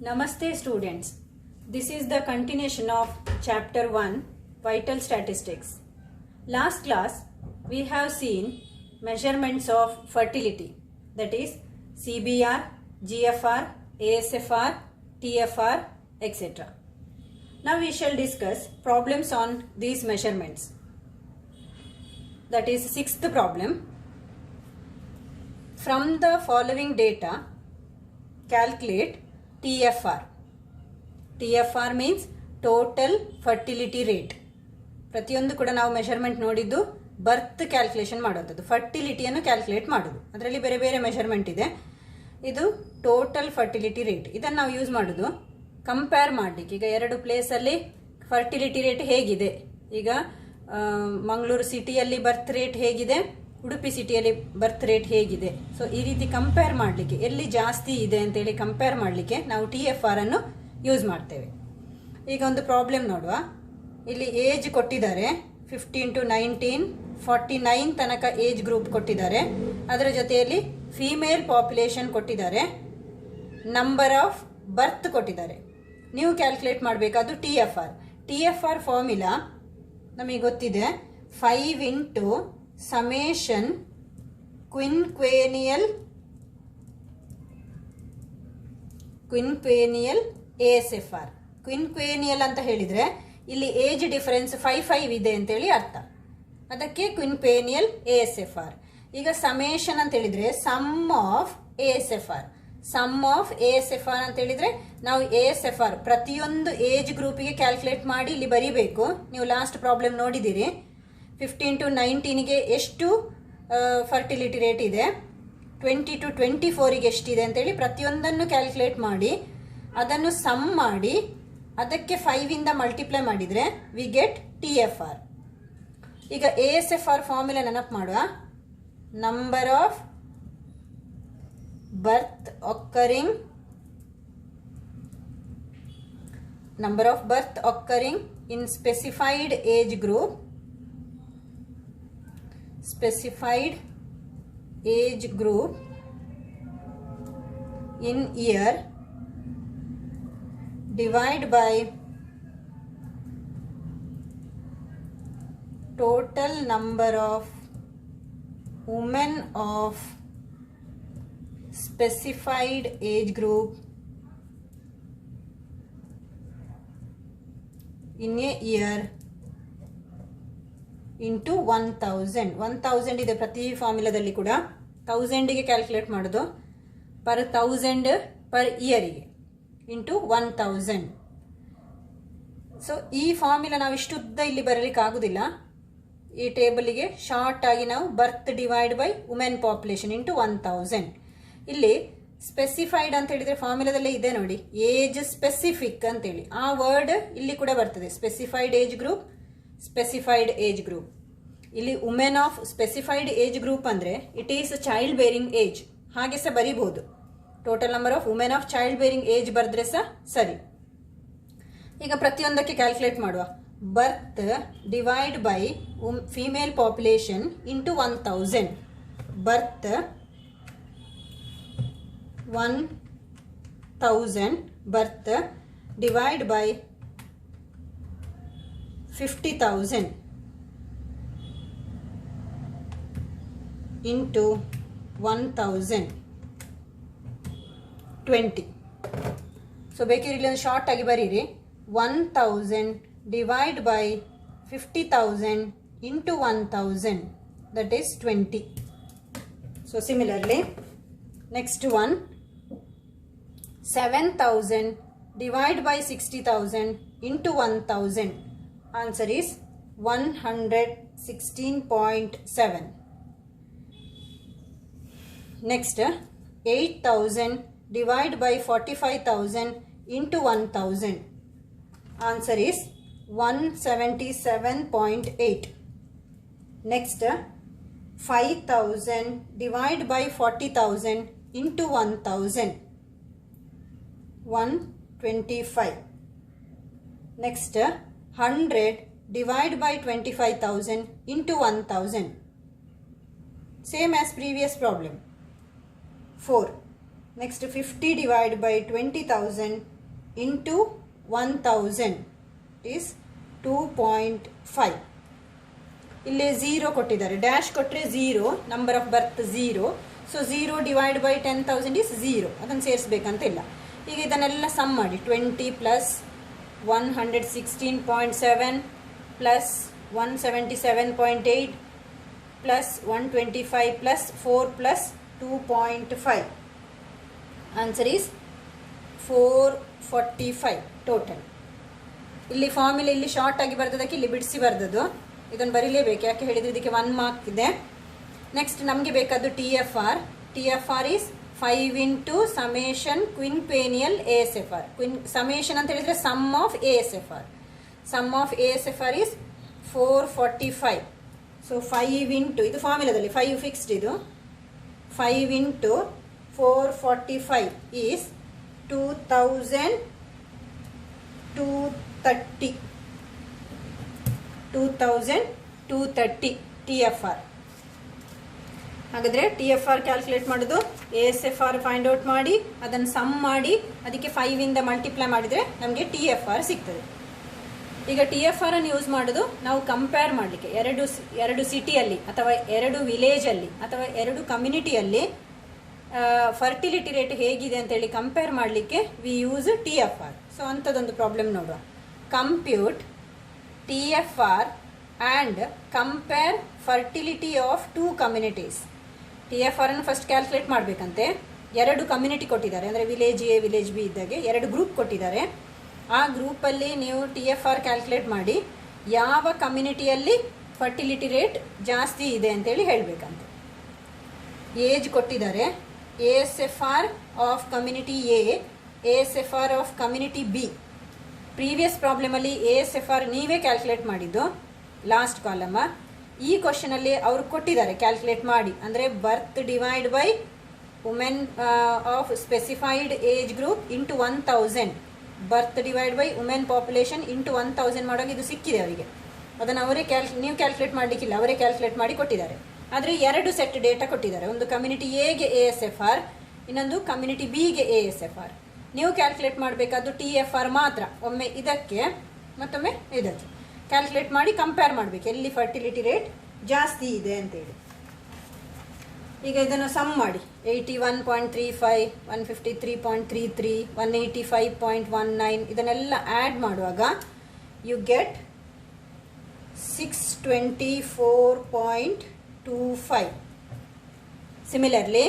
Namaste students. This is the continuation of chapter 1 Vital Statistics. Last class we have seen measurements of fertility, that is CBR, GFR, ASFR, TFR, etc. Now we shall discuss problems on these measurements. That is sixth problem. From the following data, calculate TFR. TFR means total fertility rate. ಪ್ರತಿಯೊಂದು ಕೂಡ ನಾವು measurement ನೋಡಿದ್ದು ಬರ್ತ್ calculation ಮಾಡೋದು, ಫರ್ಟಿಲಿಟಿಯನ್ನು calculate ಮಾಡೋದು. ಅದರಲ್ಲಿ ಬೇರೆ ಬೇರೆ measurement ಇದೆ. ಇದು ಟೋಟಲ್ ಫರ್ಟಿಲಿಟಿ ರೇಟ್. ಇದನ್ನು ನಾವು ಯೂಸ್ ಮಾಡೋದು ಕಂಪೇರ್ ಮಾಡಲಿಕ್ಕೆ. ಈಗ ಎರಡು ಪ್ಲೇಸಲ್ಲಿ ಫರ್ಟಿಲಿಟಿ ರೇಟ್ ಹೇಗಿದೆ, ಈಗ ಮಂಗಳೂರು ಸಿಟಿಯಲ್ಲಿ ಬರ್ತ್ ರೇಟ್ ಹೇಗಿದೆ, ಉಡುಪಿ ಸಿಟಿಯಲ್ಲಿ ಬರ್ತ್ ರೇಟ್ ಹೇಗಿದೆ. ಸೊ ಈ ರೀತಿ ಕಂಪೇರ್ ಮಾಡಲಿಕ್ಕೆ, ಎಲ್ಲಿ ಜಾಸ್ತಿ ಇದೆ ಅಂತೇಳಿ ಕಂಪೇರ್ ಮಾಡಲಿಕ್ಕೆ ನಾವು TFR ಅನ್ನು ಯೂಸ್ ಮಾಡ್ತೇವೆ. ಈಗ ಒಂದು ಪ್ರಾಬ್ಲಮ್ ನೋಡುವ. ಇಲ್ಲಿ ಏಜ್ ಕೊಟ್ಟಿದ್ದಾರೆ 15 to 19, 49 ತನಕ ಏಜ್ ಗ್ರೂಪ್ ಕೊಟ್ಟಿದ್ದಾರೆ. ಅದರ ಜೊತೆಯಲ್ಲಿ ಫೀಮೇಲ್ ಪಾಪ್ಯುಲೇಷನ್ ಕೊಟ್ಟಿದ್ದಾರೆ, ನಂಬರ್ ಆಫ್ ಬರ್ತ್ ಕೊಟ್ಟಿದ್ದಾರೆ. ನೀವು ಕ್ಯಾಲ್ಕುಲೇಟ್ ಮಾಡಬೇಕಾದ್ದು TFR ಫಾರ್ಮುಲಾ ನಮಗೆ ಗೊತ್ತಿದೆ. 5 into ಸಮೇಷನ್ ಕ್ವಿನ್ಕ್ವೇನಿಯಲ್ ASFR. ಕ್ವಿನ್ಕ್ವೇನಿಯಲ್ ಅಂತ ಹೇಳಿದ್ರೆ ಇಲ್ಲಿ ಏಜ್ ಡಿಫರೆನ್ಸ್ 5 ಇದೆ ಅಂತೇಳಿ ಅರ್ಥ. ಅದಕ್ಕೆ ಕ್ವಿನ್ಕ್ವೇನಿಯಲ್ ASFR. ಈಗ ಸಮೇಷನ್ ಅಂತ ಹೇಳಿದ್ರೆ ಸಮ್ ಆಫ್ ASFR ಅಂತ ಹೇಳಿದ್ರೆ ನಾವು ASFR ಪ್ರತಿಯೊಂದು ಏಜ್ ಗ್ರೂಪಿಗೆ ಕ್ಯಾಲ್ಕುಲೇಟ್ ಮಾಡಿ ಇಲ್ಲಿ ಬರೀಬೇಕು. ನೀವು ಲಾಸ್ಟ್ ಪ್ರಾಬ್ಲಮ್ ನೋಡಿದ್ದೀರಿ. 15 to 19ಗೆ ಎಷ್ಟು ಫರ್ಟಿಲಿಟಿ ರೇಟ್ ಇದೆ, 20 to 24ಗೆ ಎಷ್ಟಿದೆ ಅಂತೇಳಿ ಪ್ರತಿಯೊಂದನ್ನು ಕ್ಯಾಲ್ಕುಲೇಟ್ ಮಾಡಿ ಅದನ್ನು ಸಮ್ ಮಾಡಿ ಅದಕ್ಕೆ 5 ಇಂದ ಮಲ್ಟಿಪ್ಲೈ ಮಾಡಿದರೆ ವಿ ಗೆಟ್ TFR. ಈಗ ASFR ಫಾರ್ಮುಲಾ ನೆನಪು ಮಾಡುವ. Number of birth occurring in specified age group in year divide by total number of women of specified age group in a year into 1000 ಇದೆ ಪ್ರತಿ ಫಾರ್ಮುಲಾದಲ್ಲಿ ಕೂಡ. 1000ಗೆ ಕ್ಯಾಲ್ಕುಲೇಟ್ ಮಾಡೋದು, per 1000 per ಇಯರಿಗೆ into 1000. So ಈ formula ನಾವು ಇಷ್ಟುದ್ದ ಇಲ್ಲಿ ಬರಲಿಕ್ಕೆ ಆಗುದಿಲ್ಲ. ಈ ಟೇಬಲಿಗೆ ಶಾರ್ಟ್ ಆಗಿ ನಾವು birth divide by women population into 1000. ಇಲ್ಲಿ ಸ್ಪೆಸಿಫೈಡ್ ಅಂತ ಹೇಳಿದ್ರೆ ಫಾರ್ಮುಲಾದಲ್ಲೇ ಇದೆ ನೋಡಿ, ಏಜ್ ಸ್ಪೆಸಿಫಿಕ್ ಅಂತೇಳಿ ಆ ವರ್ಡ್ ಇಲ್ಲಿ ಕೂಡ ಬರ್ತದೆ. ಸ್ಪೆಸಿಫೈಡ್ ಏಜ್ ಗ್ರೂಪ್ ಇಲ್ಲಿ women of specified age group ಅಂದ್ರೆ it is child bearing age, ಹಾಗೆ ಸಹ ಬರೀಬಹುದು. Total number of women of child bearing age ಬರೆದ್ರೆ ಸಹ ಸರಿ. ಈಗ ಪ್ರತಿಯೊಂದಕ್ಕೆ ಕ್ಯಾಲ್ಕುಲೇಟ್ ಮಾಡುವ. Birth divide by female population into 1000. Birth 1000 birth divide by 50,000 into 1020. So ಬೇಕಿದ್ರೆ ಇಲ್ಲಿ ಒಂದು ಶಾರ್ಟ್ ಆಗಿ ಬರೀರಿ. 1000 divide by 50,000 into 1000, that is 20. So similarly next one, 7,000 divide by 60,000 into 1000. Answer is 116.7. Next, 8,000 divide by 45,000 into 1000. Answer is 177.8. Next, 5,000 divide by 40,000 into 1000. 125. Next, 100 divide by 25,000 into 1000. Same as previous problem. 4. Next 50 divided by 20,000 into 1,000 is 2.5. ಇಲ್ಲಿ 0 ಕೊಟ್ಟಿದ್ದಾರೆ, dash ಕೊಟ್ಟರೆ 0, number of birth 0. So 0 divided by 10,000 is 0. ಅದನ್ನು ಸೇರಿಸ್ಬೇಕಂತ ಇಲ್ಲ. ಈಗ ಇದನ್ನೆಲ್ಲ some ಮಾಡಿ. 20 plus 116.7 plus 177.8 plus 125 plus 4 plus 2.5. Answer is 445 total. ಇಲ್ಲಿ formula ಇಲ್ಲಿ ಶಾರ್ಟ್ ಆಗಿ ಬರ್ತದಕ್ಕೆ ಇಲ್ಲಿ ಬಿಡಿಸಿ ಬರ್ತದ್ದು, ಇದನ್ನು ಬರೀಲೇಬೇಕು. ಯಾಕೆ ಹೇಳಿದರೆ ಇದಕ್ಕೆ 1 ಮಾರ್ಕ್ ಇದೆ. ನೆಕ್ಸ್ಟ್ ನಮಗೆ ಬೇಕಾದ್ದು T F R. T F R is 5 into summation quinquennial ASFR. Summation ಅಂತ ಹೇಳಿದ್ರೆ sum of ASFR. Sum of ASFR is 445. So 5 into, ಇದು ಫಾರ್ಮುಲಾದಲ್ಲಿ 5 ಫಿಕ್ಸ್ಡ್, ಇದು 5 into 445 is 2230. 2230 TFR. ಹಾಗಾದರೆ ಟಿ ಎಫ್ ಆರ್ ಕ್ಯಾಲ್ಕುಲೇಟ್ ಮಾಡೋದು, A S F R find out ಮಾಡಿ ಅದನ್ನು some ಮಾಡಿ ಅದಕ್ಕೆ 5 ಮಲ್ಟಿಪ್ಲೈ ಮಾಡಿದರೆ ನಮಗೆ ಟಿ ಎಫ್ ಆರ್ ಸಿಗ್ತದೆ. ಈಗ ಟಿ ಎಫ್ ಆರ್ ಅನ್ನು ಯೂಸ್ ಮಾಡೋದು ನಾವು ಕಂಪೇರ್ ಮಾಡಲಿಕ್ಕೆ, ಎರಡು ಸಿಟಿಯಲ್ಲಿ ಅಥವಾ 2 ವಿಲೇಜಲ್ಲಿ ಅಥವಾ 2 ಕಮ್ಯುನಿಟಿಯಲ್ಲಿ ಫರ್ಟಿಲಿಟಿ ರೇಟ್ ಹೇಗಿದೆ ಅಂತೇಳಿ ಕಂಪೇರ್ ಮಾಡಲಿಕ್ಕೆ we use T F R. So ಅಂಥದ್ದೊಂದು ಪ್ರಾಬ್ಲಮ್ ನೋಡುವ. Compute T F R and compare fertility of 2 communities. T F R ಅನ್ನು ಫಸ್ಟ್ ಕ್ಯಾಲ್ಕುಲೇಟ್ ಮಾಡಬೇಕಂತೆ. 2 ಕಮ್ಯುನಿಟಿ ಕೊಟ್ಟಿದ್ದಾರೆ, ಅಂದರೆ ವಿಲೇಜ್ ಎ ವಿಲೇಜ್ ಬಿ ಇದ್ದಾಗೆ 2 ಗ್ರೂಪ್ ಕೊಟ್ಟಿದ್ದಾರೆ. ಆ ಗ್ರೂಪಲ್ಲಿ ನೀವು ಟಿ ಎಫ್ ಆರ್ ಕ್ಯಾಲ್ಕುಲೇಟ್ ಮಾಡಿ ಯಾವ ಕಮ್ಯುನಿಟಿಯಲ್ಲಿ ಫರ್ಟಿಲಿಟಿ ರೇಟ್ ಜಾಸ್ತಿ ಇದೆ ಅಂತೇಳಿ ಹೇಳಬೇಕಂತೆ. ಏಜ್ ಕೊಟ್ಟಿದ್ದಾರೆ, A S F R of community A, A S F R of community B. Previous ಪ್ರಾಬ್ಲಮಲ್ಲಿ ಎ ಎಸ್ ಎಫ್ ಆರ್ ನೀವೇ ಕ್ಯಾಲ್ಕುಲೇಟ್ ಮಾಡಿದ್ದು ಲಾಸ್ಟ್ ಕಾಲಮ. ಈ ಕ್ವಶನಲ್ಲಿ ಅವರು ಕೊಟ್ಟಿದ್ದಾರೆ ಕ್ಯಾಲ್ಕುಲೇಟ್ ಮಾಡಿ, ಅಂದರೆ birth divide by women of specified age group into 1000. Birth divide by women population into 1000 ಮಾಡುವಾಗ ಇದು ಸಿಕ್ಕಿದೆ ಅವರಿಗೆ. ಅದನ್ನು ಅವರೇ ನೀವು ಕ್ಯಾಲ್ಕುಲೇಟ್ ಮಾಡಲಿಕ್ಕಿಲ್ಲ, ಅವರೇ ಕ್ಯಾಲ್ಕುಲೇಟ್ ಮಾಡಿ ಕೊಟ್ಟಿದ್ದಾರೆ. ಆದರೆ 2 ಸೆಟ್ ಡೇಟಾ ಕೊಟ್ಟಿದ್ದಾರೆ, ಒಂದು ಕಮ್ಯುನಿಟಿ ಎಗೆ ಎ ಎಸ್ ಎಫ್ ಆರ್, ಇನ್ನೊಂದು ಕಮ್ಯುನಿಟಿ ಬಿಗೆ ಎ ಎಸ್ ಎಫ್ ಆರ್. ನೀವು ಕ್ಯಾಲ್ಕುಲೇಟ್ ಮಾಡಬೇಕಾದ್ದು ಟಿ ಎಫ್ ಆರ್ ಮಾತ್ರ. ಒಮ್ಮೆ ಇದಕ್ಕೆ ಮತ್ತೊಮ್ಮೆ ಇದಕ್ಕೆ ಕ್ಯಾಲ್ಕುಲೇಟ್ ಮಾಡಿ ಕಂಪೇರ್ ಮಾಡಬೇಕು ಎಲ್ಲಿ ಫರ್ಟಿಲಿಟಿ ರೇಟ್ ಜಾಸ್ತಿ ಇದೆ ಅಂತೇಳಿ. ಈಗ ಇದನ್ನು ಸಮ್ ಮಾಡಿ. 81.35, 153.33, 185.19 ಇದನ್ನೆಲ್ಲ ಆ್ಯಡ್ ಮಾಡುವಾಗ you get 624.25. Similarly,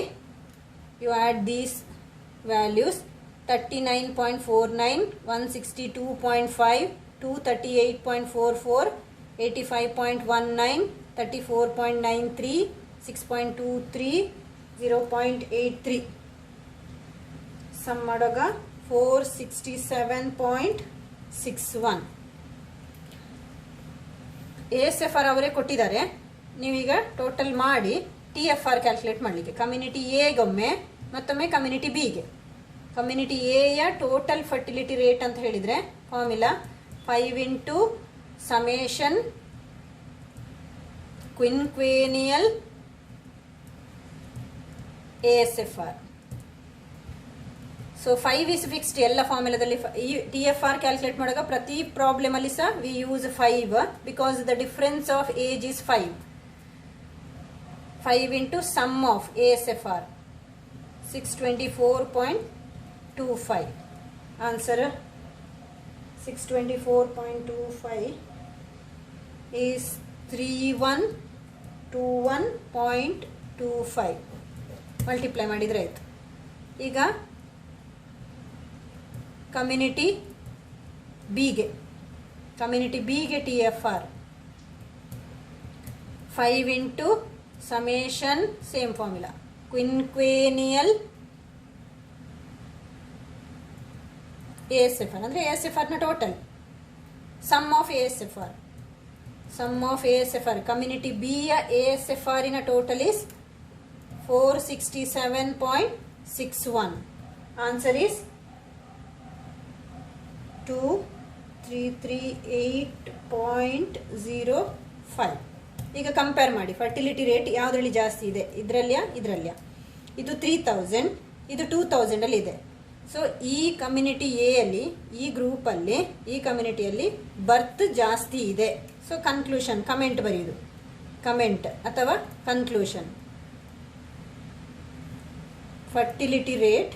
you add these values: 39.49, 162.5, 238.44, 85.19, 34.93, 6.23, 0.83. Some ಮಾಡುವಾಗ 467.61. ಎ ಎಸ್ ಎಫ್ ಆರ್ ಅವರೇ ಕೊಟ್ಟಿದ್ದಾರೆ. ನೀವೀಗ ಟೋಟಲ್ ಮಾಡಿ ಟಿ ಎಫ್ ಆರ್ ಕ್ಯಾಲ್ಕುಲೇಟ್ ಮಾಡಲಿಕ್ಕೆ ಕಮ್ಯುನಿಟಿ ಎಗೊಮ್ಮೆ ಮತ್ತೊಮ್ಮೆ ಕಮ್ಯುನಿಟಿ ಬಿಗೆ. ಕಮ್ಯುನಿಟಿ ಎಯ ಟೋಟಲ್ ಫರ್ಟಿಲಿಟಿ ರೇಟ್ ಅಂತ ಹೇಳಿದರೆ formula 5 into summation quinquennial ASFR. So 5 is fixed ಎಲ್ಲ ಫಾರ್ಮುಲಾದಲ್ಲಿ. ಈ ಟಿ ಎಫ್ ಆರ್ ಕ್ಯಾಲ್ಕುಲೇಟ್ ಮಾಡುವಾಗ ಪ್ರತಿ ಪ್ರಾಬ್ಲಮ್ ಅಲ್ಲಿ ಸಹ we use 5 because the difference of age is 5. 5 into sum of ASFR 624.25. Answer 624.25 is 3121.25. Multiply ಮಾಡಿದರೆ ಆಯಿತು. ಈಗ ಕಮ್ಯುನಿಟಿ ಬಿಗೆ T F R 5 into summation, same formula, quinquennial ASFR ಅಂದರೆ ASFR ನ total sum of ASFR. Sum of ASFR community B ಯ ASFR ನ total is 467.61. Answer is 2338.05. ಈಗ compare ಮಾಡಿ ಫರ್ಟಿಲಿಟಿ ರೇಟ್ ಯಾವುದರಲ್ಲಿ ಜಾಸ್ತಿ ಇದೆ, ಇದರಲ್ಲಿಯ. ಇದು 3000, ಇದು 2000 ಅಲ್ಲಿ ಇದೆ. ಸೊ ಈ ಕಮ್ಯುನಿಟಿ ಎ ಅಲ್ಲಿ, ಈ ಗ್ರೂಪಲ್ಲಿ, ಈ ಕಮ್ಯುನಿಟಿಯಲ್ಲಿ ಬರ್ತ್ ಜಾಸ್ತಿ ಇದೆ. ಸೊ ಕನ್ಕ್ಲೂಷನ್, ಕಮೆಂಟ್ ಬರೆಯುವುದು, ಕಮೆಂಟ್ ಅಥವಾ conclusion. fertility rate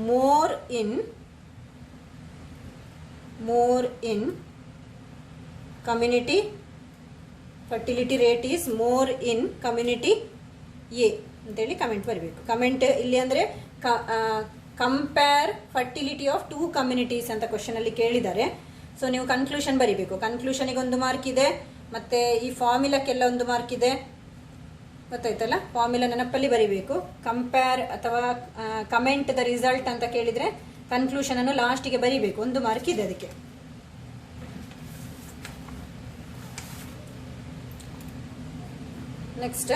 more in community, fertility rate is more in community A ಅಂತೇಳಿ ಕಮೆಂಟ್ ಬರಬೇಕು. ಕಮೆಂಟ್ ಇಲ್ಲಿ ಅಂದರೆ ಕಂಪೇರ್ ಫರ್ಟಿಲಿಟಿ ಆಫ್ 2 ಕಮ್ಯುನಿಟೀಸ್ ಅಂತ ಕ್ವಶನ್ ಅಲ್ಲಿ ಕೇಳಿದ್ದಾರೆ. ಸೊ ನೀವು ಕನ್ಕ್ಲೂಷನ್ ಬರಿಬೇಕು. ಕನ್ಕ್ಲೂಷನಿಗೆ 1 ಮಾರ್ಕ್ ಇದೆ, ಮತ್ತೆ ಈ ಫಾರ್ಮುಲಾಕ್ಕೆಲ್ಲ 1 ಮಾರ್ಕ್ ಇದೆ. ಗೊತ್ತಾಯ್ತಲ್ಲ, ಫಾರ್ಮುಲಾ ನೆನಪಲ್ಲಿ ಬರಿಬೇಕು. ಕಂಪೇರ್ ಅಥವಾ ಕಮೆಂಟ್ ದ ರಿಸಲ್ಟ್ ಅಂತ ಕೇಳಿದ್ರೆ ಕನ್ಕ್ಲೂಷನ್ ಅನ್ನು ಲಾಸ್ಟಿಗೆ ಬರಿಬೇಕು. 1 ಮಾರ್ಕ್ ಇದೆ ಅದಕ್ಕೆ. Next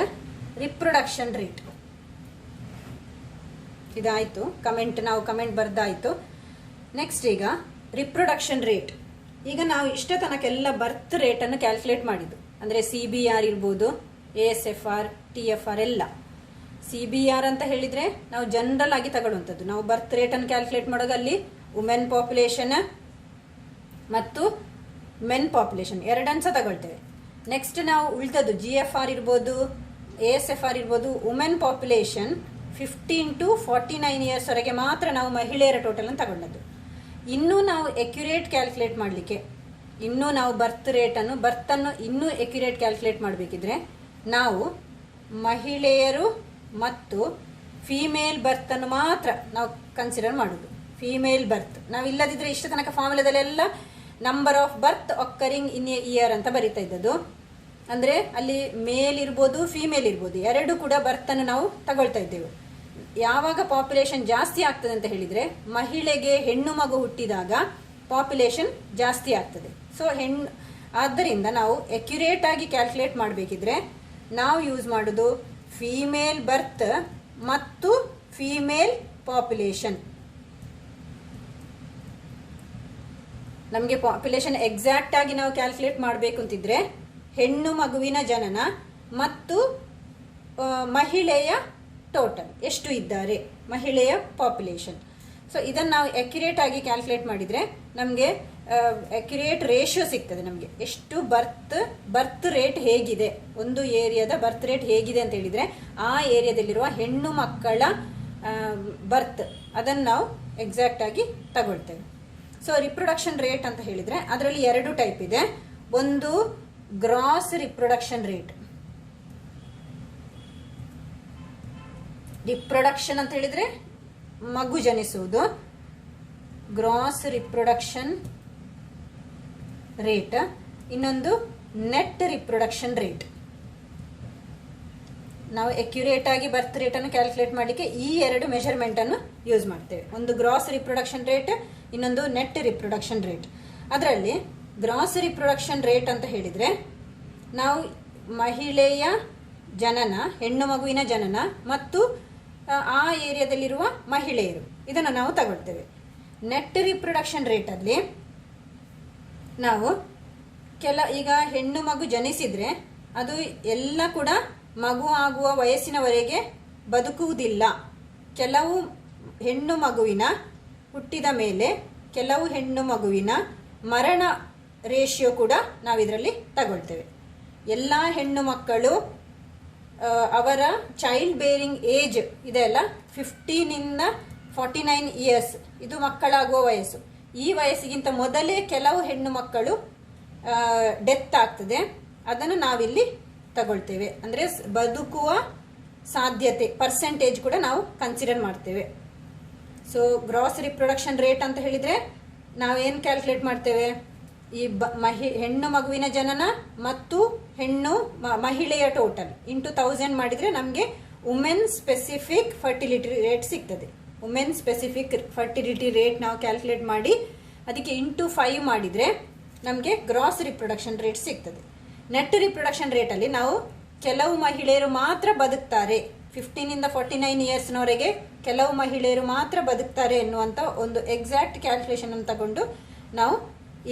reproduction rate. ಇದಾಯಿತು ಕಮೆಂಟ್, ನಾವು ಕಮೆಂಟ್ ಬರ್ದಾಯಿತು. ನೆಕ್ಸ್ಟ್ ಈಗ ರಿಪ್ರೊಡಕ್ಷನ್ ರೇಟ್. ಈಗ ನಾವು ಇಷ್ಟ ತನಕೆಲ್ಲ ಬರ್ತ್ ರೇಟನ್ನು ಕ್ಯಾಲ್ಕುಲೇಟ್ ಮಾಡಿದ್ದು, ಅಂದರೆ CBR ಇರ್ಬೋದು, ASFR, TFR ಎಲ್ಲ. CBR ಅಂತ ಹೇಳಿದರೆ ನಾವು ಜನರಲ್ ಆಗಿ ತಗೊಳ್ಳುವಂಥದ್ದು. ನಾವು ಬರ್ತ್ ರೇಟನ್ನು ಕ್ಯಾಲ್ಕುಲೇಟ್ ಮಾಡೋದು ಅಲ್ಲಿ ವುಮೆನ್ ಪಾಪ್ಯುಲೇಷನ್ ಮತ್ತು ಮೆನ್ ಪಾಪ್ಯುಲೇಷನ್ ಎರಡನ್ನು ಸಹ ತಗೊಳ್ತೇವೆ. ನೆಕ್ಸ್ಟ್ ನಾವು ಉಳಿದದ್ದು GFR ಇರ್ಬೋದು, ASFR ಇರ್ಬೋದು, ವುಮೆನ್ ಪಾಪ್ಯುಲೇಷನ್ 15 to 49 ಇಯರ್ಸ್ ವರೆಗೆ ಮಾತ್ರ ನಾವು ಮಹಿಳೆಯರ ಟೋಟಲ್ ಅನ್ನು ತಗೊಂಡದ್ದು. ಇನ್ನೂ ನಾವು ಎಕ್ಯುರೇಟ್ ಕ್ಯಾಲ್ಕುಲೇಟ್ ಮಾಡಲಿಕ್ಕೆ, ಇನ್ನೂ ನಾವು ಬರ್ತನ್ನು ಇನ್ನೂ ಎಕ್ಯುರೇಟ್ ಕ್ಯಾಲ್ಕುಲೇಟ್ ಮಾಡಬೇಕಿದ್ರೆ ನಾವು ಮಹಿಳೆಯರು ಮತ್ತು ಫೀಮೇಲ್ ಬರ್ತನ್ನು ಮಾತ್ರ ನಾವು ಕನ್ಸಿಡರ್ ಮಾಡೋದು. ಫೀಮೇಲ್ ಬರ್ತ್ ನಾವು ಇಲ್ಲದಿದ್ರೆ ಇಷ್ಟ ತನಕ ಫಾರ್ಮುಲಾದಲ್ಲೆಲ್ಲ number of birth occurring in a year ಅಂತ ಬರೀತಾ ಇದ್ದದ್ದು. ಅಂದರೆ ಅಲ್ಲಿ ಮೇಲ್ ಇರ್ಬೋದು, ಫೀಮೇಲ್ ಇರ್ಬೋದು, ಎರಡು ಕೂಡ ಬರ್ತನ್ನು ನಾವು ತಗೊಳ್ತಾ ಇದ್ದೇವೆ. ಯಾವಾಗ ಪಾಪ್ಯುಲೇಷನ್ ಜಾಸ್ತಿ ಆಗ್ತದೆ ಅಂತ ಹೇಳಿದರೆ ಮಹಿಳೆಗೆ ಹೆಣ್ಣು ಮಗು ಹುಟ್ಟಿದಾಗ ಪಾಪ್ಯುಲೇಷನ್ ಜಾಸ್ತಿ ಆಗ್ತದೆ. ಸೊ ಆದ್ದರಿಂದ ನಾವು ಎಕ್ಯುರೇಟ್ ಆಗಿ ಕ್ಯಾಲ್ಕುಲೇಟ್ ಮಾಡಬೇಕಿದ್ರೆ ನಾವು ಯೂಸ್ ಮಾಡೋದು ಫೀಮೇಲ್ ಬರ್ತ್ ಮತ್ತು ಫೀಮೇಲ್ ಪಾಪ್ಯುಲೇಷನ್. ನಮಗೆ ಪಾಪ್ಯುಲೇಷನ್ ಎಕ್ಸಾಕ್ಟ್ ಆಗಿ ನಾವು ಕ್ಯಾಲ್ಕುಲೇಟ್ ಮಾಡಬೇಕು ಅಂತಿದ್ರೆ ಹೆಣ್ಣು ಮಗುವಿನ ಜನನ ಮತ್ತು ಮಹಿಳೆಯ ಟೋಟಲ್ ಎಷ್ಟು ಇದ್ದಾರೆ, ಮಹಿಳೆಯ ಪಾಪ್ಯುಲೇಷನ್. ಸೊ ಇದನ್ನು ನಾವು ಅಕ್ಯುರೇಟ್ ಆಗಿ ಕ್ಯಾಲ್ಕುಲೇಟ್ ಮಾಡಿದರೆ ನಮಗೆ ಅಕ್ಯುರೇಟ್ ರೇಷಿಯೋ ಸಿಗ್ತದೆ. ನಮಗೆ ಎಷ್ಟು ಬರ್ತ್ ರೇಟ್ ಹೇಗಿದೆ, ಒಂದು ಏರಿಯಾದ ಬರ್ತ್ ರೇಟ್ ಹೇಗಿದೆ ಅಂತ ಹೇಳಿದರೆ ಆ ಏರಿಯಾದಲ್ಲಿರುವ ಹೆಣ್ಣು ಮಕ್ಕಳ ಬರ್ತ್ ಅದನ್ನು ನಾವು ಎಕ್ಸಾಕ್ಟ್ ಆಗಿ ತಗೊಳ್ತೇವೆ. ಸೊ ರಿಪ್ರೊಡಕ್ಷನ್ ರೇಟ್ ಅಂತ ಹೇಳಿದರೆ ಅದರಲ್ಲಿ 2 ಟೈಪ್ ಇದೆ. ಒಂದು ಗ್ರಾಸ್ ರಿಪ್ರೊಡಕ್ಷನ್ ರೇಟ್. ರಿಪ್ರೊಡಕ್ಷನ್ ಅಂತ ಹೇಳಿದರೆ ಮಗು ಜನಿಸುವುದು, ಗ್ರಾಸ್ ರಿಪ್ರೊಡಕ್ಷನ್ ರೇಟ್. ಇನ್ನೊಂದು ನೆಟ್ ರಿಪ್ರೊಡಕ್ಷನ್ ರೇಟ್. ನಾವು ಅಕ್ಯುರೇಟ್ ಆಗಿ ಬರ್ತ್ ರೇಟ್ ಅನ್ನು ಕ್ಯಾಲ್ಕುಲೇಟ್ ಮಾಡಲಿಕ್ಕೆ ಈ 2 ಮೆಷರ್ಮೆಂಟ್ ಅನ್ನು ಯೂಸ್ ಮಾಡ್ತೇವೆ. ಒಂದು ಗ್ರಾಸ್ ರಿಪ್ರೊಡಕ್ಷನ್ ರೇಟ್, ಇನ್ನೊಂದು ನೆಟ್ ರಿಪ್ರೊಡಕ್ಷನ್ ರೇಟ್. ಅದರಲ್ಲಿ ಗ್ರಾಸ್ ರಿಪ್ರೊಡಕ್ಷನ್ ರೇಟ್ ಅಂತ ಹೇಳಿದರೆ ನಾವು ಮಹಿಳೆಯ ಜನನ, ಹೆಣ್ಣು ಮಗುವಿನ ಜನನ ಮತ್ತು ಆ ಏರಿಯಾದಲ್ಲಿರುವ ಮಹಿಳೆಯರು ಇದನ್ನು ನಾವು ತಗೊಳ್ತೇವೆ. ನೆಟ್ ರಿಪ್ರೊಡಕ್ಷನ್ ರೇಟಲ್ಲಿ ನಾವು ಈಗ ಹೆಣ್ಣು ಮಗು ಜನಿಸಿದರೆ ಅದು ಎಲ್ಲ ಕೂಡ ಮಗು ಆಗುವ ವಯಸ್ಸಿನವರೆಗೆ ಬದುಕುವುದಿಲ್ಲ. ಕೆಲವು ಹೆಣ್ಣು ಮಗುವಿನ ಹುಟ್ಟಿದ ಮೇಲೆ ಕೆಲವು ಹೆಣ್ಣು ಮಗುವಿನ ಮರಣ ರೇಷಿಯೋ ಕೂಡ ನಾವು ಇದರಲ್ಲಿ ತಗೊಳ್ತೇವೆ. ಎಲ್ಲ ಹೆಣ್ಣು ಮಕ್ಕಳು ಅವರ ಚೈಲ್ಡ್ ಬೇರಿಂಗ್ ಏಜ್ ಇದೆಯಲ್ಲ 15 to 49 ಇಯರ್ಸ್, ಇದು ಮಕ್ಕಳಾಗುವ ವಯಸ್ಸು. ಈ ವಯಸ್ಸಿಗಿಂತ ಮೊದಲೇ ಕೆಲವು ಹೆಣ್ಣು ಮಕ್ಕಳು ಡೆತ್ ಆಗ್ತದೆ, ಅದನ್ನು ನಾವಿಲ್ಲಿ ತಗೊಳ್ತೇವೆ. ಅಂದರೆ ಬದುಕುವ ಸಾಧ್ಯತೆ ಪರ್ಸೆಂಟೇಜ್ ಕೂಡ ನಾವು ಕನ್ಸಿಡರ್ ಮಾಡ್ತೇವೆ. ಸೊ ಗ್ರಾಸ್ ರಿಪ್ರೊಡಕ್ಷನ್ ರೇಟ್ ಅಂತ ಹೇಳಿದರೆ ನಾವೇನು ಕ್ಯಾಲ್ಕುಲೇಟ್ ಮಾಡ್ತೇವೆ, ಈ ಹೆಣ್ಣು ಮಗುವಿನ ಜನನ ಮತ್ತು ಮಹಿಳೆಯ ಟೋಟಲ್ ಇಂಟು 1000 ಮಾಡಿದರೆ ನಮಗೆ ವುಮೆನ್ ಸ್ಪೆಸಿಫಿಕ್ ಫರ್ಟಿಲಿಟಿ ರೇಟ್ ಸಿಗ್ತದೆ. ವುಮೆನ್ ಸ್ಪೆಸಿಫಿಕ್ ಫರ್ಟಿಲಿಟಿ ರೇಟ್ ನಾವು ಕ್ಯಾಲ್ಕುಲೇಟ್ ಮಾಡಿ ಅದಕ್ಕೆ ಇಂಟು 5 ಮಾಡಿದರೆ ನಮಗೆ ಗ್ರಾಸ್ ರಿಪ್ರೊಡಕ್ಷನ್ ರೇಟ್ ಸಿಗ್ತದೆ. ನೆಟ್ ರಿಪ್ರೊಡಕ್ಷನ್ ರೇಟಲ್ಲಿ ನಾವು ಕೆಲವು ಮಹಿಳೆಯರು ಮಾತ್ರ ಬದುಕ್ತಾರೆ, 15 to 49 ಇಯರ್ಸ್ನವರೆಗೆ ಕೆಲವು ಮಹಿಳೆಯರು ಮಾತ್ರ ಬದುಕ್ತಾರೆ ಎನ್ನುವಂಥ ಒಂದು ಎಕ್ಸಾಕ್ಟ್ ಕ್ಯಾಲ್ಕುಲೇಷನ್ ಅನ್ನು ತಗೊಂಡು ನಾವು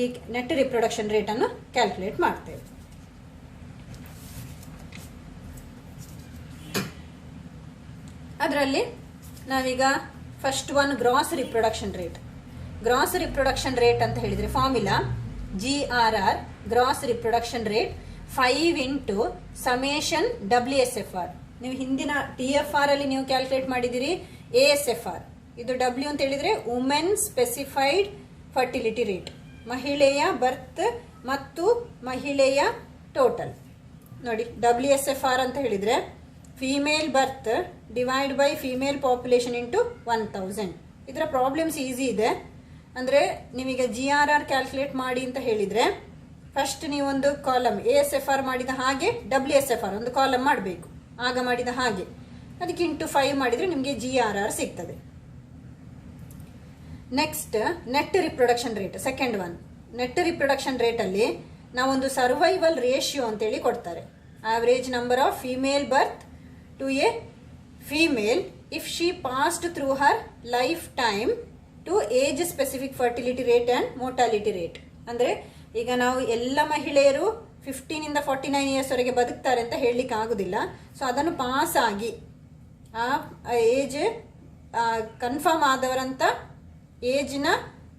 ಈ ನೆಟ್ ರಿಪ್ರೊಡಕ್ಷನ್ ರೇಟನ್ನು ಕ್ಯಾಲ್ಕುಲೇಟ್ ಮಾಡ್ತೇವೆ. ಅದರಲ್ಲಿ ನಾವೀಗ first one gross reproduction rate. Gross reproduction rate ಅಂತ ಹೇಳಿದರೆ formula GRR, gross reproduction rate 5 into summation WSFR. ನೀವು ಹಿಂದಿನ TFR ಅಲ್ಲಿ ನೀವು ಕ್ಯಾಲ್ಕುಲೇಟ್ ಮಾಡಿದಿರಿ ASFR. ಇದು W ಅಂತ ಹೇಳಿದರೆ ವುಮೆನ್ ಸ್ಪೆಸಿಫೈಡ್ ಫರ್ಟಿಲಿಟಿ ರೇಟ್, ಮಹಿಳೆಯ ಬರ್ತ್ ಮತ್ತು ಮಹಿಳೆಯ ಟೋಟಲ್. ನೋಡಿ WSFR ಅಂತ ಹೇಳಿದರೆ female birth divide by female population into 1000. ಇದರ ಪ್ರಾಬ್ಲಮ್ಸ್ ಈಸಿ ಇದೆ. ಅಂದರೆ ನೀವೀಗ GRR ಕ್ಯಾಲ್ಕುಲೇಟ್ ಮಾಡಿ ಅಂತ ಹೇಳಿದರೆ ಫಸ್ಟ್ ನೀವೊಂದು ಕಾಲಮ್ ASFR ಮಾಡಿದ ಹಾಗೆ WSFR ಒಂದು ಕಾಲಮ್ ಮಾಡಬೇಕು. ಆಗ ಮಾಡಿದ ಹಾಗೆ ಅದಕ್ಕೆ ಇಂಟು 5 ಮಾಡಿದರೆ ನಿಮಗೆ GRR ಸಿಗ್ತದೆ. Next net reproduction rate, second one. Net reproduction ರೇಟಲ್ಲಿ ನಾವೊಂದು ಸರ್ವೈವಲ್ ರೇಷಿಯೋ ಅಂತೇಳಿ ಕೊಡ್ತಾರೆ. Average number of female birth to a female if she passed through her lifetime to age specific fertility rate and mortality rate. ಅಂದರೆ ಈಗ ನಾವು ಎಲ್ಲ ಮಹಿಳೆಯರು 15 ಇಂದ 49 ಇಯರ್ಸ್ ವರೆಗೆ ಬದುಕ್ತಾರೆ ಅಂತ ಹೇಳಲಿಕ್ಕೆ ಆಗೋದಿಲ್ಲ. ಸೊ ಅದನ್ನು ಪಾಸ್ ಆಗಿ ಆ ಏಜ್ ಕನ್ಫರ್ಮ್ ಆದವರಂತ ಏಜ್ನ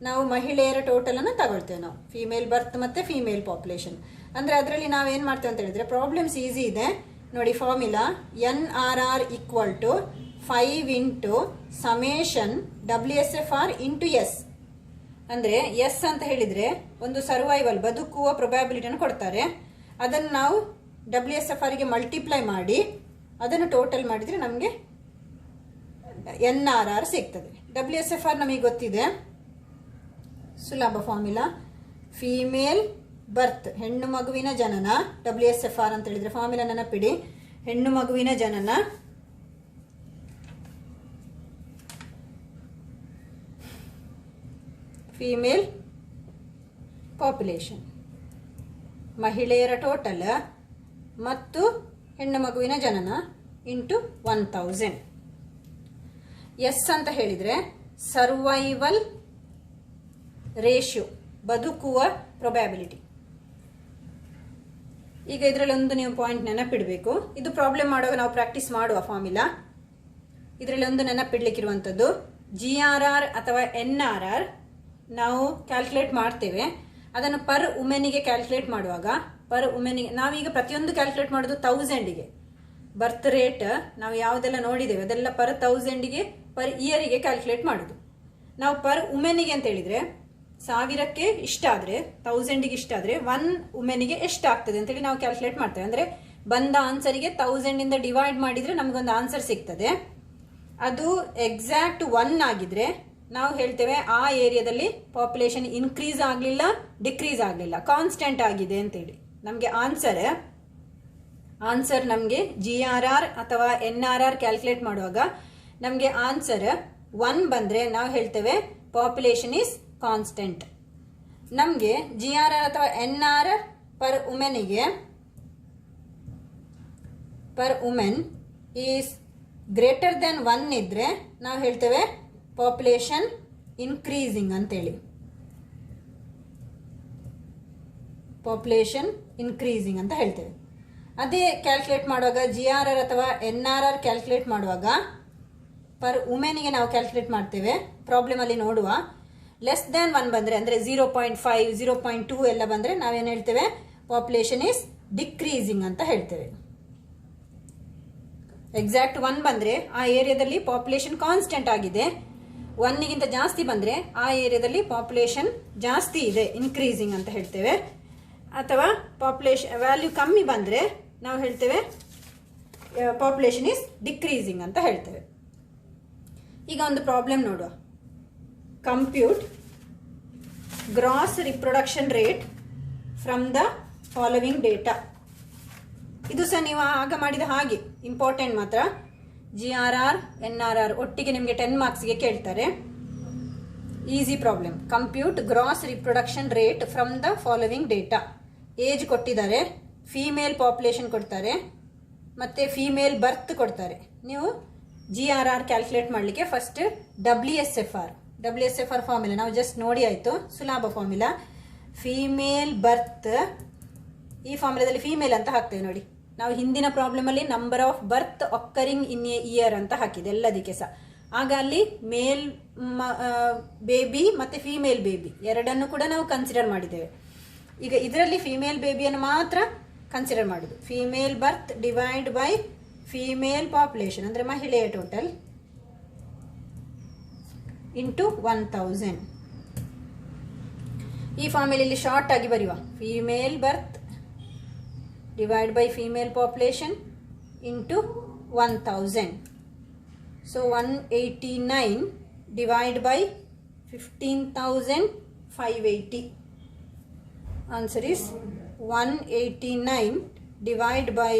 ನಾವು ಮಹಿಳೆಯರ ಟೋಟಲನ್ನು ತಗೊಳ್ತೇವೆ. ನಾವು ಫೀಮೇಲ್ ಬರ್ತ್ ಮತ್ತು ಫೀಮೇಲ್ ಪಾಪ್ಯುಲೇಷನ್. ಅಂದರೆ ಅದರಲ್ಲಿ ನಾವೇನು ಮಾಡ್ತೇವೆ ಅಂತ ಹೇಳಿದರೆ ಪ್ರಾಬ್ಲಮ್ಸ್ ಈಸಿ ಇದೆ. ನೋಡಿ formula NRR equal to 5 into summation WSFR into S. ಅಂದರೆ S ಅಂತ ಹೇಳಿದರೆ ಒಂದು ಸರ್ವೈವಲ್ ಬದುಕುವ ಪ್ರೊಬ್ಯಾಬಿಲಿಟಿಯನ್ನು ಕೊಡ್ತಾರೆ. ಅದನ್ನು ನಾವು WSFRಗೆ ಮಲ್ಟಿಪ್ಲೈ ಮಾಡಿ ಅದನ್ನು ಟೋಟಲ್ ಮಾಡಿದರೆ ನಮಗೆ NRR ಸಿಗ್ತದೆ. WSFR ನಮಗೆ ಗೊತ್ತಿದೆ, ಸುಲಭ ಫಾರ್ಮುಲಾ. ಫೀಮೇಲ್ ಬರ್ತ್ ಹೆಣ್ಣು ಮಗುವಿನ ಜನನ, WSFR ಅಂತ ಹೇಳಿದರೆ ಫಾರ್ಮುಲಾ ನೆನಪಿಡಿ, ಹೆಣ್ಣು ಮಗುವಿನ ಜನನ ಫೀಮೇಲ್ ಪಾಪ್ಯುಲೇಷನ್, ಮಹಿಳೆಯರ ಟೋಟಲ್ ಮತ್ತು ಹೆಣ್ಣು ಮಗುವಿನ ಜನನ ಇಂಟು 1000. S ಅಂತ ಹೇಳಿದರೆ ಸರ್ವೈವಲ್ ರೇಷಿಯೋ, ಬದುಕುವ ಪ್ರೊಬ್ಯಾಬಿಲಿಟಿ. ಈಗ ಇದರಲ್ಲಿ ಒಂದು ನೀವು ಪಾಯಿಂಟ್ ನೆನಪಿಡಬೇಕು. ಇದು ಪ್ರಾಬ್ಲಮ್ ಮಾಡುವಾಗ ನಾವು ಪ್ರಾಕ್ಟೀಸ್ ಮಾಡುವ ಫಾರ್ಮುಲಾ. ಇದರಲ್ಲಿ ಒಂದು ನೆನಪಿಡ್ಲಿಕ್ಕಿರುವಂಥದ್ದು GRR ಅಥವಾ NRR ನಾವು ಕ್ಯಾಲ್ಕುಲೇಟ್ ಮಾಡ್ತೇವೆ. ಅದನ್ನು ಪರ್ ವುಮೆನಿಗೆ ಕ್ಯಾಲ್ಕುಲೇಟ್ ಮಾಡುವಾಗ ಪರ್ ವುಮೆನಿಗೆ ನಾವೀಗ ಪ್ರತಿಯೊಂದು ಕ್ಯಾಲ್ಕುಲೇಟ್ ಮಾಡೋದು 1000ಗೆ. ಬರ್ತ್ ರೇಟ್ ನಾವು ಯಾವುದೆಲ್ಲ ನೋಡಿದ್ದೇವೆ ಅದೆಲ್ಲ ಪರ್ 1000ಗೆ ಪರ್ ಇಯರಿಗೆ ಕ್ಯಾಲ್ಕುಲೇಟ್ ಮಾಡೋದು. ನಾವು ಪರ್ ವುಮೆನಿಗೆ ಅಂತ ಹೇಳಿದರೆ 1000ಕ್ಕೆ ಇಷ್ಟಾದರೆ 1000ಗೆ ಇಷ್ಟಾದರೆ 1 ವುಮೆನಿಗೆ ಎಷ್ಟಾಗ್ತದೆ ಅಂತೇಳಿ ನಾವು ಕ್ಯಾಲ್ಕುಲೇಟ್ ಮಾಡ್ತೇವೆ. ಅಂದರೆ ಬಂದ ಆನ್ಸರಿಗೆ 1000ಇಂದ ಡಿವೈಡ್ ಮಾಡಿದರೆ ನಮಗೊಂದು ಆನ್ಸರ್ ಸಿಗ್ತದೆ. ಅದು ಎಕ್ಸಾಕ್ಟ್ 1 ಆಗಿದ್ರೆ ನಾವು ಹೇಳ್ತೇವೆ ಆ ಏರಿಯಾದಲ್ಲಿ ಪಾಪ್ಯುಲೇಷನ್ ಇನ್ಕ್ರೀಸ್ ಆಗಲಿಲ್ಲ, ಡಿಕ್ರೀಸ್ ಆಗಲಿಲ್ಲ, ಕಾನ್ಸ್ಟೆಂಟ್ ಆಗಿದೆ ಅಂತೇಳಿ. ನಮಗೆ ಆನ್ಸರ್ ನಮಗೆ GRR ಅಥವಾ NRR ಕ್ಯಾಲ್ಕುಲೇಟ್ ಮಾಡುವಾಗ ನಮಗೆ ಆನ್ಸರ್ 1 ಬಂದರೆ ನಾವು ಹೇಳ್ತೇವೆ ಪಾಪ್ಯುಲೇಷನ್ ಈಸ್ ಕಾನ್ಸ್ಟೆಂಟ್. ನಮಗೆ GRR ಅಥವಾ NRR per women is greater than 1 ಇದ್ದರೆ ನಾವು ಹೇಳ್ತೇವೆ ಪಾಪ್ಯುಲೇಷನ್ ಇನ್ಕ್ರೀಸಿಂಗ್ ಅಂತೇಳಿ. ಪಾಪ್ಯುಲೇಷನ್ ಇನ್ಕ್ರೀಸಿಂಗ್ ಅಂತ ಹೇಳ್ತೇವೆ. ಅದೇ ಕ್ಯಾಲ್ಕುಲೇಟ್ ಮಾಡುವಾಗ GRR ಅಥವಾ NRR ಕ್ಯಾಲ್ಕುಲೇಟ್ ಮಾಡುವಾಗ ಪರ್ ವುಮೆನಿಗೆ ನಾವು ಕ್ಯಾಲ್ಕುಲೇಟ್ ಮಾಡ್ತೇವೆ. ಪ್ರಾಬ್ಲಮಲ್ಲಿ ನೋಡುವ ಲೆಸ್ ದ್ಯಾನ್ 1 ಬಂದರೆ ಅಂದರೆ 0.5 0.2 ಎಲ್ಲ ಬಂದರೆ ನಾವೇನು ಹೇಳ್ತೇವೆ ಪಾಪ್ಯುಲೇಷನ್ ಈಸ್ ಡಿಕ್ರೀಸಿಂಗ್ ಅಂತ ಹೇಳ್ತೇವೆ. ಎಕ್ಸಾಕ್ಟ್ 1 ಬಂದರೆ ಆ ಏರಿಯಾದಲ್ಲಿ ಪಾಪ್ಯುಲೇಷನ್ ಕಾನ್ಸ್ಟೆಂಟ್ ಆಗಿದೆ. 1ಗಿಂತ ಜಾಸ್ತಿ ಬಂದರೆ ಆ ಏರಿಯಾದಲ್ಲಿ ಪಾಪ್ಯುಲೇಷನ್ ಜಾಸ್ತಿ ಇದೆ, ಇನ್ಕ್ರೀಸಿಂಗ್ ಅಂತ ಹೇಳ್ತೇವೆ. ಅಥವಾ ಪಾಪ್ಯುಲೇಷನ್ ವ್ಯಾಲ್ಯೂ ಕಮ್ಮಿ ಬಂದರೆ ನಾವು ಹೇಳ್ತೇವೆ ಪಾಪ್ಯುಲೇಷನ್ ಈಸ್ ಡಿಕ್ರೀಸಿಂಗ್ ಅಂತ ಹೇಳ್ತೇವೆ. ಈಗ ಒಂದು ಪ್ರಾಬ್ಲಮ್ ನೋಡುವ. Compute gross reproduction rate from the following data. ಇದು ಸಹ ನೀವು ಆಗ ಮಾಡಿದ ಹಾಗೆ ಇಂಪಾರ್ಟೆಂಟ್ ಮಾತ್ರ. GRR NRR ಒಟ್ಟಿಗೆ ನಿಮಗೆ 10 ಮಾರ್ಕ್ಸ್ಗೆ ಕೇಳ್ತಾರೆ. Easy problem. Compute gross reproduction rate from the following data. Age ಕೊಟ್ಟಿದ್ದಾರೆ, ಫೀಮೇಲ್ ಪಾಪ್ಯುಲೇಷನ್ ಕೊಡ್ತಾರೆ ಮತ್ತು ಫೀಮೇಲ್ ಬರ್ತ್ ಕೊಡ್ತಾರೆ. ನೀವು GRR ಕ್ಯಾಲ್ಕುಲೇಟ್ ಮಾಡಲಿಕ್ಕೆ ಫಸ್ಟ್ WSFR ಫಾರ್ಮುಲಾ ನಾವು ಜಸ್ಟ್ ನೋಡಿ ಆಯಿತು, ಸುಲಭ ಫಾರ್ಮುಲಾ. ಫೀಮೇಲ್ ಬರ್ತ್, ಈ ಫಾರ್ಮುಲಾದಲ್ಲಿ ಫೀಮೇಲ್ ಅಂತ ಹಾಕ್ತೇವೆ ನೋಡಿ, ನಾವು ಹಿಂದಿನ ಪ್ರಾಬ್ಲಮಲ್ಲಿ number of birth occurring in a year ಅಂತ ಹಾಕಿದೆ ಎಲ್ಲದಕ್ಕೆ ಸಹ. ಆಗ ಅಲ್ಲಿ ಮೇಲ್ ಬೇಬಿ ಮತ್ತು ಫೀಮೇಲ್ ಬೇಬಿ ಎರಡನ್ನು ಕೂಡ ನಾವು ಕನ್ಸಿಡರ್ ಮಾಡಿದ್ದೇವೆ. ಈಗ ಇದರಲ್ಲಿ ಫೀಮೇಲ್ ಬೇಬಿಯನ್ನು ಮಾತ್ರ ಕನ್ಸಿಡರ್ ಮಾಡೋದು. Female birth divide by female population ಅಂದರೆ ಮಹಿಳೆಯ ಟೋಟಲ್ ಇಂಟು 1000. ಈ ಫಾರ್ಮುಲೆಯಲ್ಲಿ ಶಾರ್ಟ್ ಆಗಿ ಬರೆಯುವ. Female birth divide by female population into 1000. So 189 divide by 15,580. Answer is 189 divide by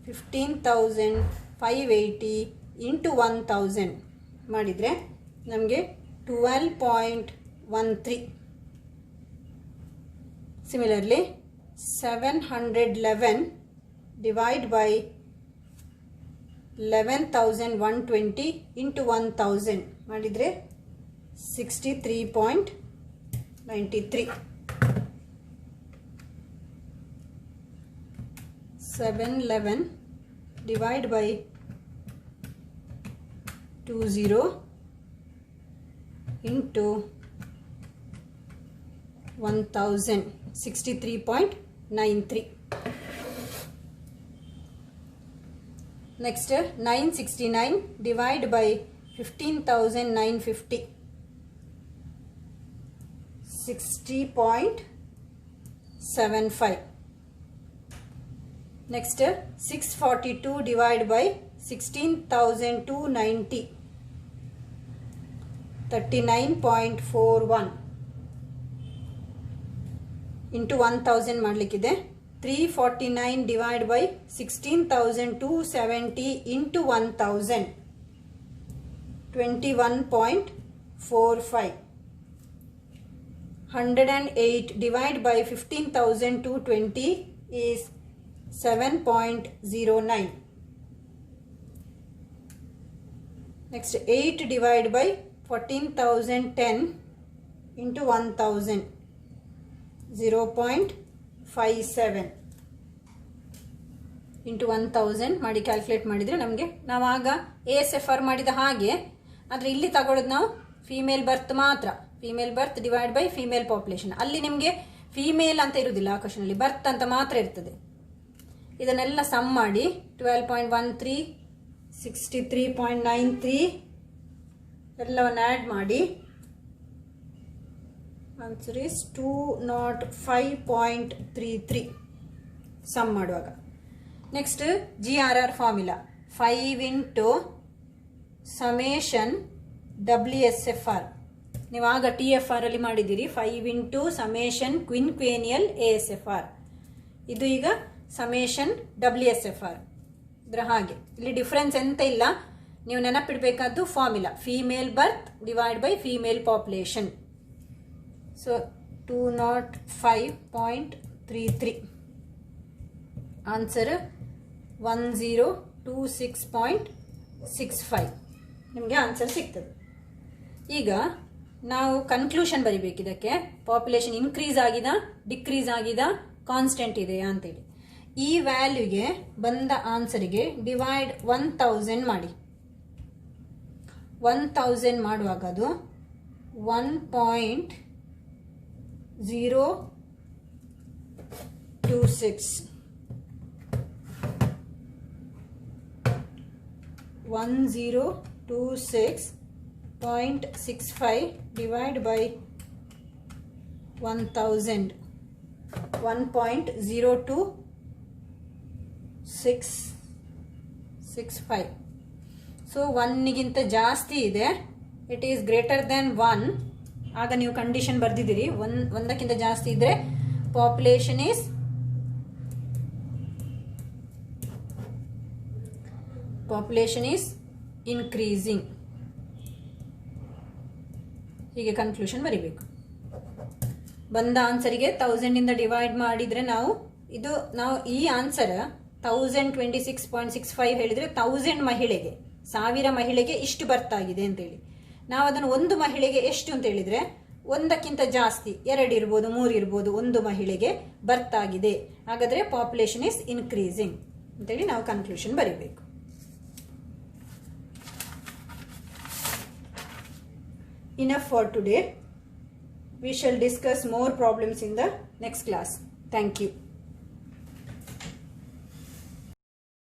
15,580 into 1000 ಮಾಡಿದರೆ ನಮಗೆ 12.13. ಸಿಮಿಲರ್ಲಿ 711 ಡಿವೈಡ್ ಬೈ 11,120 ಇಂಟು 1000 ಮಾಡಿದರೆ 63.93. 711 divide by 20 into 1000 63.93. Next 969 divide by 15,950 60.75. Next 642 divide by 16,290 39.41 into 1000 ಮಾಡಲಿಕ್ಕಿದೆ. 349 divide by 16,270 into 1000 21.45. 108 divide by 15,220 is 7.09. Next 8 divide by 14,010 into 1000 0.57 into 1000 ಮಾಡಿ calculate ಮಾಡಿದರೆ ನಮಗೆ ನಾವು ಆಗ ASFR ಮಾಡಿದ ಹಾಗೆ, ಆದರೆ ಇಲ್ಲಿ ತಗೊಳ್ಳೋದು ನಾವು ಫೀಮೇಲ್ ಬರ್ತ್ ಮಾತ್ರ. Female birth divide by female population. ಅಲ್ಲಿ ನಿಮಗೆ ಫೀಮೇಲ್ ಅಂತ ಇರುವುದಿಲ್ಲ ಆ ಕ್ವಶನಲ್ಲಿ, ಬರ್ತ್ ಅಂತ ಮಾತ್ರ ಇರ್ತದೆ. ಇದನ್ನೆಲ್ಲ ಸಮ್ ಮಾಡಿ 12.13 63.93 ಎಲ್ಲವನ್ನು ಆ್ಯಡ್ ಮಾಡಿ ಆನ್ಸರ್ ಇಸ್ 205.33 ಸಮ್ ಮಾಡುವಾಗ. Next GRR formula 5 into summation WSFR. ನೀವು ಆಗ TFR ಅಲ್ಲಿ ಮಾಡಿದ್ದೀರಿ. 5 ಇಂಟು ಸಮೇಷನ್ ಕ್ವಿನ್ಕ್ವೇನಿಯಲ್ ASFR. ಇದು ಈಗ ಸಮೇಷನ್ WSFR. ಇದರ ಹಾಗೆ ಇಲ್ಲಿ ಡಿಫ್ರೆನ್ಸ್ ಎಂತ ಇಲ್ಲ, ನೀವು ನೆನಪಿಡಬೇಕಾದ್ದು formula female birth divide by female population. So 205.33 answer 1026.65 ನಿಮಗೆ ಆನ್ಸರ್ ಸಿಗ್ತದೆ. ಈಗ ನಾವು ಕನ್ಕ್ಲೂಷನ್ ಬರಿಬೇಕು ಇದಕ್ಕೆ. ಪಾಪ್ಯುಲೇಷನ್ ಇನ್ಕ್ರೀಸ್ ಆಗಿದ, ಡಿಕ್ರೀಸ್ ಆಗಿದ, ಕಾನ್ಸ್ಟೆಂಟ್ ಇದೆಯಾ ಅಂತೇಳಿ. ಈ ವ್ಯಾಲ್ಯೂಗೆ ಬಂದ ಆನ್ಸರಿಗೆ ಡಿವೈಡ್ 1000 ಮಾಡಿ. 1000 ಮಾಡುವಾಗ ಅದು 1.026 1026.65 divide by 1000 1.02665. ಸೊ 1ಗಿಂತ ಜಾಸ್ತಿ ಇದೆ, ಇಟ್ ಈಸ್ ಗ್ರೇಟರ್ ದೆನ್ 1. ಆಗ ನೀವು ಕಂಡೀಷನ್ ಬರೆದಿದ್ದೀರಿ. ಒಂದಕ್ಕಿಂತ ಜಾಸ್ತಿ ಇದ್ರೆ ಪಾಪ್ಯುಲೇಷನ್ ಈಸ್ ಇನ್ಕ್ರೀಸಿಂಗ್. ಹೀಗೆ ಕನ್ಕ್ಲೂಷನ್ ಬರಿಬೇಕು. ಬಂದ ಆನ್ಸರಿಗೆ 1000 ಇಂದ ಡಿವೈಡ್ ಮಾಡಿದ್ರೆ ನಾವು ಈ ಆನ್ಸರ್ 1026.65 ಹೇಳಿದ್ರೆ 1000 ಮಹಿಳೆಗೆ, 1000 ಮಹಿಳೆಗೆ ಇಷ್ಟು ಬರ್ತಾಗಿದೆ ಅಂತೇಳಿ. ನಾವು ಅದನ್ನು ಒಂದು ಮಹಿಳೆಗೆ ಎಷ್ಟು ಅಂತ ಹೇಳಿದ್ರೆ ಒಂದಕ್ಕಿಂತ ಜಾಸ್ತಿ, 2 ಇರ್ಬೋದು, 3 ಇರ್ಬೋದು, ಒಂದು ಮಹಿಳೆಗೆ ಬರ್ತಾಗಿದೆ. ಹಾಗಾದ್ರೆ ಪಾಪ್ಯುಲೇಷನ್ ಇಸ್ ಇನ್ಕ್ರೀಸಿಂಗ್. ಅಂತೇಳಿ ನಾವು ಕನ್ಕ್ಲೂಷನ್ ಬರೀಬೇಕು. Enough for today. We shall discuss more problems in the next class. Thank you.